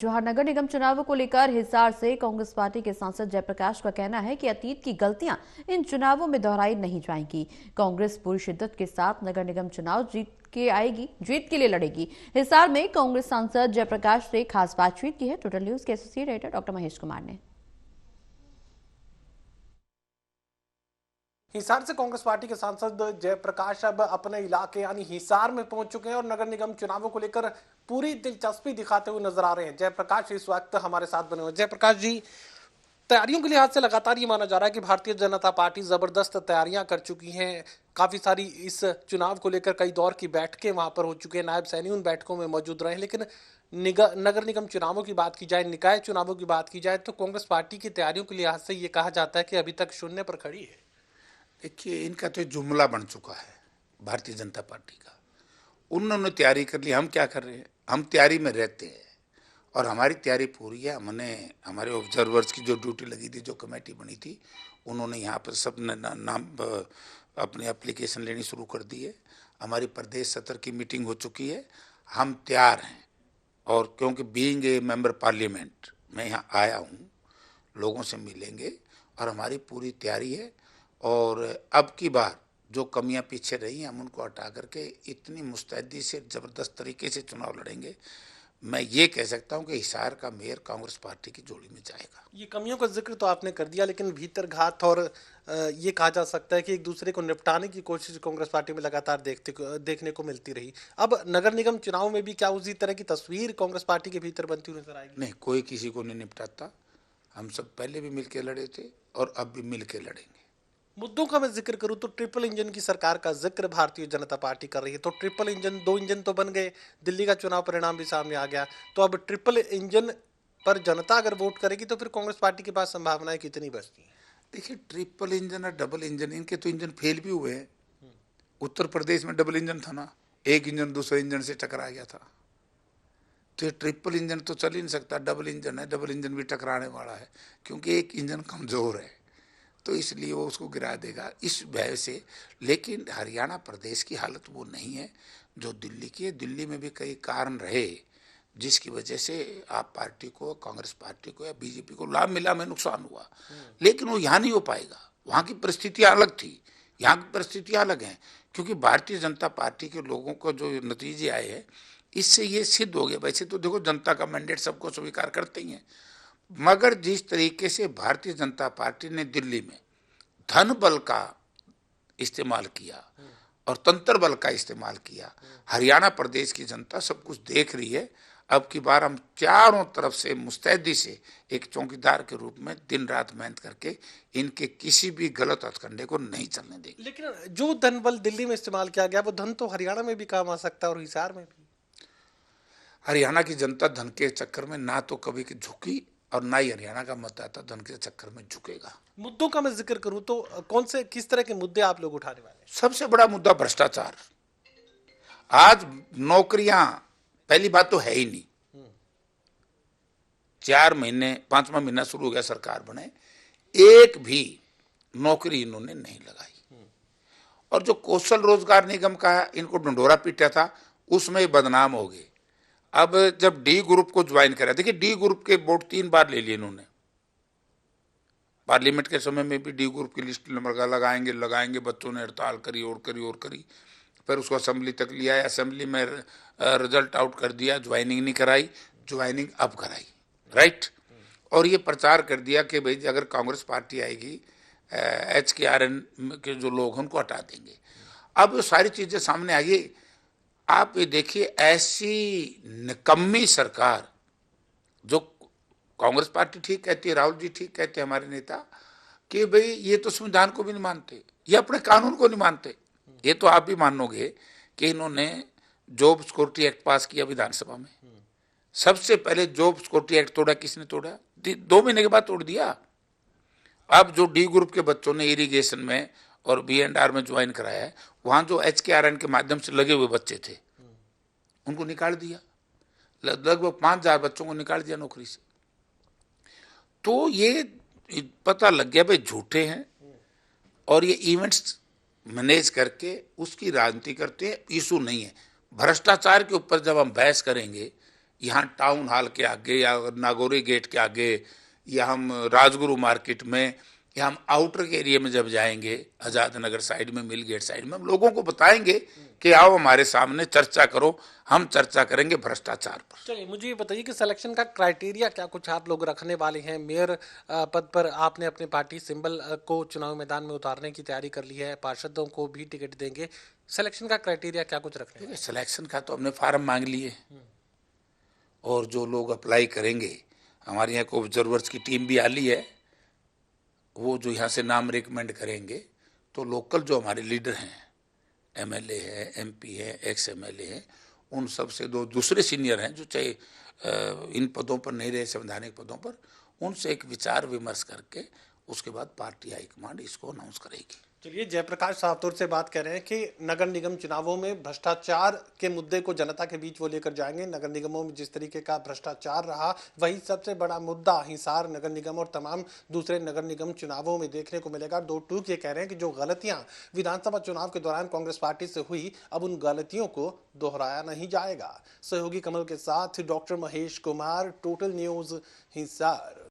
जवाहर नगर निगम चुनावों को लेकर हिसार से कांग्रेस पार्टी के सांसद जयप्रकाश का कहना है कि अतीत की गलतियां इन चुनावों में दोहराई नहीं जाएंगी। कांग्रेस पूरी शिद्दत के साथ नगर निगम चुनाव जीत के लिए लड़ेगी। हिसार में कांग्रेस सांसद जयप्रकाश से खास बातचीत की है टोटल न्यूज के associate editor doctor Mahesh Kumar ने। हिसार से कांग्रेस पार्टी के सांसद जयप्रकाश अब अपने इलाके यानी हिसार में पहुंच चुके हैं और नगर निगम चुनावों को लेकर पूरी दिलचस्पी दिखाते हुए नजर आ रहे हैं। जयप्रकाश इस वक्त हमारे साथ बने हुए। जयप्रकाश जी, तैयारियों के लिहाज से लगातार ये माना जा रहा है कि भारतीय जनता पार्टी जबरदस्त तैयारियां कर चुकी है। काफी सारी इस चुनाव को लेकर कई दौर की बैठकें वहां पर हो चुकी है, नायब सैनी उन बैठकों में मौजूद रहे। लेकिन नगर निगम चुनावों की बात की जाए, निकाय चुनावों की बात की जाए, तो कांग्रेस पार्टी की तैयारियों के लिहाज से ये कहा जाता है कि अभी तक शून्य पर खड़ी है। देखिए, इनका तो जुमला बन चुका है भारतीय जनता पार्टी का। उन्होंने तैयारी कर ली, हम क्या कर रहे हैं? हम तैयारी में रहते हैं और हमारी तैयारी पूरी है। हमने हमारे ऑब्जर्वर्स की जो ड्यूटी लगी थी, जो कमेटी बनी थी, उन्होंने यहाँ पर सब नाम अपने एप्लीकेशन लेनी शुरू कर दी है। हमारी प्रदेश सत्र की मीटिंग हो चुकी है। हम तैयार हैं और क्योंकि बीइंग ए मेंबर पार्लियामेंट मैं यहाँ आया हूँ, लोगों से मिलेंगे और हमारी पूरी तैयारी है। और अब की बार जो कमियां पीछे रही हैं हम उनको हटा करके इतनी मुस्तैदी से ज़बरदस्त तरीके से चुनाव लड़ेंगे। मैं ये कह सकता हूं कि हिसार का मेयर कांग्रेस पार्टी की जोड़ी में जाएगा। ये कमियों का जिक्र तो आपने कर दिया, लेकिन भीतर घात और ये कहा जा सकता है कि एक दूसरे को निपटाने की कोशिश कांग्रेस पार्टी में लगातार देखने को मिलती रही। अब नगर निगम चुनाव में भी क्या उसी तरह की तस्वीर कांग्रेस पार्टी के भीतर बनती हुई नजर आएगी? नहीं, कोई किसी को नहीं निपटाता। हम सब पहले भी मिलकर लड़े थे और अब भी मिलकर लड़ेंगे। मुद्दों का मैं जिक्र करूं तो ट्रिपल इंजन की सरकार का जिक्र भारतीय जनता पार्टी कर रही है। तो ट्रिपल इंजन, दो इंजन तो बन गए, दिल्ली का चुनाव परिणाम भी सामने आ गया। तो अब ट्रिपल इंजन पर जनता अगर वोट करेगी तो फिर कांग्रेस पार्टी के पास संभावनाएं कितनी बचती हैं? देखिए, ट्रिपल इंजन और डबल इंजन, इनके तो इंजन फेल भी हुए हैं। उत्तर प्रदेश में डबल इंजन था ना, एक इंजन दूसरे इंजन से टकरा गया था। तो ये ट्रिपल इंजन तो चल ही नहीं सकता, डबल इंजन है, डबल इंजन भी टकराने वाला है क्योंकि एक इंजन कमजोर है, तो इसलिए वो उसको गिरा देगा इस भय से। लेकिन हरियाणा प्रदेश की हालत वो नहीं है जो दिल्ली की है। दिल्ली में भी कई कारण रहे जिसकी वजह से आप पार्टी को, कांग्रेस पार्टी को या बीजेपी को लाभ मिला में नुकसान हुआ, लेकिन वो यहाँ नहीं हो पाएगा। वहाँ की परिस्थितियाँ अलग थी, यहाँ की परिस्थितियाँ अलग हैं क्योंकि भारतीय जनता पार्टी के लोगों को जो नतीजे आए हैं इससे ये सिद्ध हो गया। वैसे तो देखो, जनता का मैंडेट सबको स्वीकार करते ही हैं, मगर जिस तरीके से भारतीय जनता पार्टी ने दिल्ली में धन बल का इस्तेमाल किया और तंत्र बल का इस्तेमाल किया, हरियाणा प्रदेश की जनता सब कुछ देख रही है। अब की बार हम चारों तरफ से मुस्तैदी से एक चौकीदार के रूप में दिन रात मेहनत करके इनके किसी भी गलत हथकंडे को नहीं चलने देंगे। लेकिन जो धन बल दिल्ली में इस्तेमाल किया गया वो धन तो हरियाणा में भी काम आ सकता है और हिसार में भी। हरियाणा की जनता धन के चक्कर में ना तो कभी की झुकी और ना ही हरियाणा का मतदाता धन के चक्कर में झुकेगा। मुद्दों का मैं जिक्र करूं तो कौन से, किस तरह के मुद्दे आप लोग उठाने वाले हैं? सबसे बड़ा मुद्दा भ्रष्टाचार। आज नौकरियां पहली बात तो है ही नहीं। 4 महीने, 5वां महीना शुरू हो गया सरकार बने, एक भी नौकरी इन्होंने नहीं लगाई। और जो कौशल रोजगार निगम का इनको ढंढोरा पीटा था उसमें बदनाम हो गए। अब जब डी ग्रुप को ज्वाइन करा, देखिए डी ग्रुप के वोट 3 बार ले लिए इन्होंने। पार्लियामेंट के समय में भी डी ग्रुप की लिस्ट लगाएंगे, बच्चों ने हड़ताल करी और करी, फिर उसको असेंबली तक लिया, असेंबली में रिजल्ट आउट कर दिया, ज्वाइनिंग नहीं कराई, ज्वाइनिंग अब कराई, राइट। और ये प्रचार कर दिया कि भाई अगर कांग्रेस पार्टी आएगी HKRN के जो लोग हैं उनको हटा देंगे। अब सारी चीजें सामने आ गई। आप ये देखिए, ऐसी निकम्मी सरकार, जो कांग्रेस पार्टी ठीक कहती है, राहुल जी ठीक कहते हैं हमारे नेता, कि भाई ये तो संविधान को भी नहीं मानते, ये अपने कानून को नहीं मानते। ये तो आप भी मानोगे कि इन्होंने जॉब सिक्योरिटी एक्ट पास किया विधानसभा में। सबसे पहले जॉब सिक्योरिटी एक्ट तोड़ा किसने? तोड़ा 2 महीने के बाद तोड़ दिया। अब जो डी ग्रुप के बच्चों ने इरिगेशन में और B&R में ज्वाइन कराया है, वहां जो HKRN के माध्यम से लगे हुए बच्चे थे उनको निकाल दिया। लगभग 5,000 बच्चों को निकाल दिया नौकरी से। तो ये पता लग गया भाई झूठे हैं और ये इवेंट्स मैनेज करके उसकी राजनीति करते हैं। इशू नहीं है भ्रष्टाचार के ऊपर। जब हम बहस करेंगे यहाँ टाउन हॉल के आगे या नागौरी गेट के आगे या हम राजगुरु मार्केट में या हम आउटर के एरिया में जब जाएंगे, आजाद नगर साइड में, मिल गेट साइड में, हम लोगों को बताएंगे कि आओ हमारे सामने चर्चा करो, हम चर्चा करेंगे भ्रष्टाचार पर। चलिए मुझे ये बताइए कि सिलेक्शन का क्राइटेरिया क्या कुछ आप लोग रखने वाले हैं? मेयर पद पर आपने अपने पार्टी सिंबल को चुनाव मैदान में उतारने की तैयारी कर ली है, पार्षदों को भी टिकट देंगे, सिलेक्शन का क्राइटेरिया क्या कुछ रखने हैं? सिलेक्शन का तो हमने फार्म मांग लिए और जो लोग अप्लाई करेंगे, हमारे यहाँ को ऑब्जर्वर्स की टीम भी आली है, वो जो यहाँ से नाम रिकमेंड करेंगे तो लोकल जो हमारे लीडर हैं, एमएलए है, एमपी है, एक्स एमएलए है, उन सब से दो दूसरे सीनियर हैं जो चाहे इन पदों पर नहीं रहे, संवैधानिक पदों पर, उनसे एक विचार विमर्श करके उसके बाद पार्टी हाईकमांड इसको अनाउंस करेगी। चलिए, जयप्रकाश सावतुर से बात कर रहे हैं कि नगर निगम चुनावों में भ्रष्टाचार के मुद्दे को जनता के बीच वो लेकर जाएंगे। नगर निगमों में जिस तरीके का भ्रष्टाचार रहा, वही सबसे बड़ा मुद्दा हिसार नगर निगम और तमाम दूसरे नगर निगम चुनावों में देखने को मिलेगा। दो टूक ये कह रहे हैं कि जो गलतियां विधानसभा चुनाव के दौरान कांग्रेस पार्टी से हुई, अब उन गलतियों को दोहराया नहीं जाएगा। सहयोगी कमल के साथ doctor Mahesh Kumar, total news, Hisar.